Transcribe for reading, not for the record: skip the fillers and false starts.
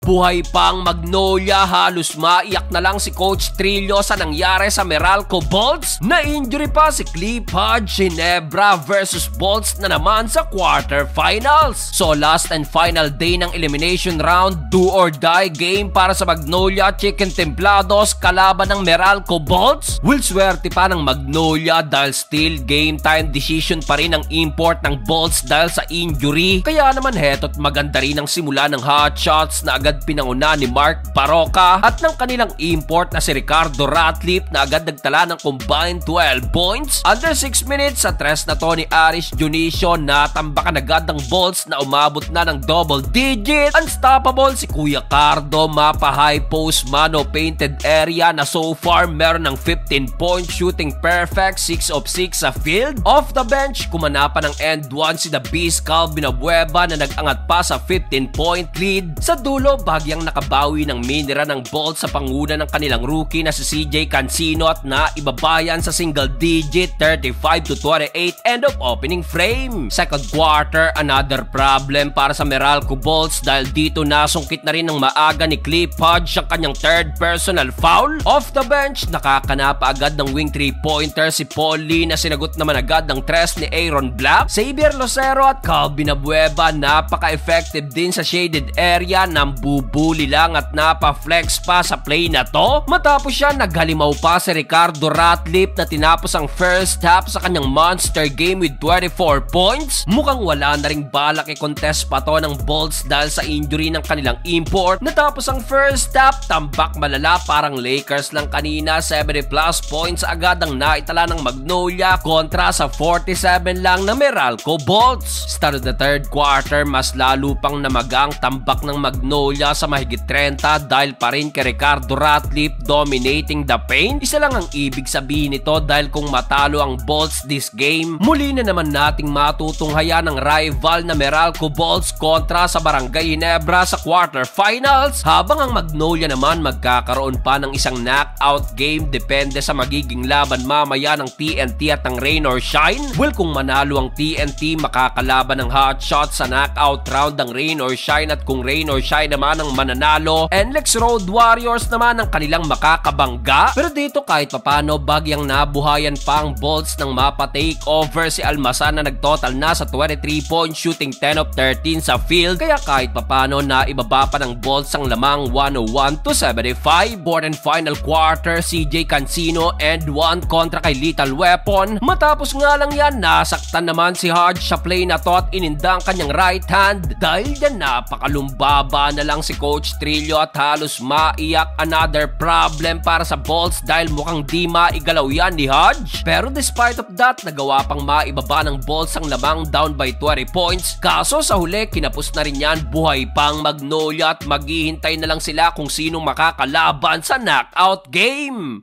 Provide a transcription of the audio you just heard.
Buhay pang Magnolia, halos maiyak na lang si Coach Trillo sa nangyari sa Meralco Bolts. Na-injury pa si Cliff Hodge Ginebra versus Bolts na naman sa quarterfinals. So last and final day ng elimination round, do or die game para sa Magnolia Chicken Templados kalaban ng Meralco Bolts. Will swerte pa ng Magnolia dahil still game time decision pa rin ang import ng Bolts dahil sa injury. Kaya naman heto't maganda rin ang simula ng hotshots na agad pinanguna ni Mark Baroka at ng kanilang import na si Ricardo Ratliff na agad nagtala ng combined 12 points. Under 6 minutes sa tres na to ni Aris Junicio, natambakan agad ng Bolts na umabot na ng double digit. Unstoppable si Kuya Cardo, mapa high post mano painted area na so far meron ng 15 point shooting perfect, 6 of 6 sa field. Off the bench, kumana pa ng end 1 si The Beast Calvin Abueva na nag-angat pa sa 15 point lead. Sa dulo, bagyang nakabawi ng minira ng Bolts sa panguna ng kanilang rookie na si CJ Cancino at naibabayan sa single digit 35-28 end of opening frame. Second quarter, another problem para sa Meralco Bolts dahil dito nasungkit na rin ng maaga ni Cliff Hodge ang kanyang third personal foul. Off the bench, nakakanapa agad ng wing 3-pointer si Paul Lee na sinagot naman agad ng tres ni Aaron Black. Xavier Lucero at Calvin Abueva napaka-effective din sa shaded area, nang bubuli lang at napa-flex pa sa play na to. Matapos siya, naghalimaw pa si Ricardo Ratliff na tinapos ang first half sa kanyang monster game with 24 points. Mukhang wala na ring balak i-contest pa to ng Bolts dahil sa injury ng kanilang import. Natapos ang first half, tambak malala, parang Lakers lang kanina. 70 plus points agad ang naitala ng Magnolia kontra sa 47 lang na Meralco Bolts. Start of the third quarter, mas lalo pang namagang tambak ng Magnolia sa mahigit 30 dahil pa rin kay Ricardo Ratliff dominating the paint. Isa lang ang ibig sabihin nito dahil kung matalo ang Bolts this game, muli na naman nating matutunghayan ang rival na Meralco Bolts kontra sa Barangay Ginebra sa quarterfinals, habang ang Magnolia naman magkakaroon pa ng isang knockout game depende sa magiging laban mamaya ng TNT at ng Rain or Shine. Well, kung manalo ang TNT, makakalaban ng hotshots sa knockout round ng Rain or Shine, at kung Rain or Shine naman ang mananalo, NLEX Road Warriors naman ang kanilang makakabangga. Pero dito kahit papano, bagyang nabuhayan pa ang Bolts ng mapa takeover si Almasan na nagtotal na sa 23 point shooting 10 of 13 sa field, kaya kahit papano na ibaba pa ng Bolts ang lamang 101-75. Fourth and final quarter, CJ Cancino and 1 kontra kay Lethal Weapon. Matapos nga lang yan, nasaktan naman si Hodge sa play na to at ininda ang kanyang right hand. Dahil dyan napakalumbaba na lang si Coach Trillo at halos maiyak. Another problem para sa Bolts dahil mukhang di maigalaw yan ni Hodge. Pero despite of that, nagawa pang maibaba ng Bolts ang lamang down by 20 points. Kaso sa huli, kinapos na rin yan. Buhay pang Magnolia at maghihintay na lang sila kung sinong makakalaban sa knockout game.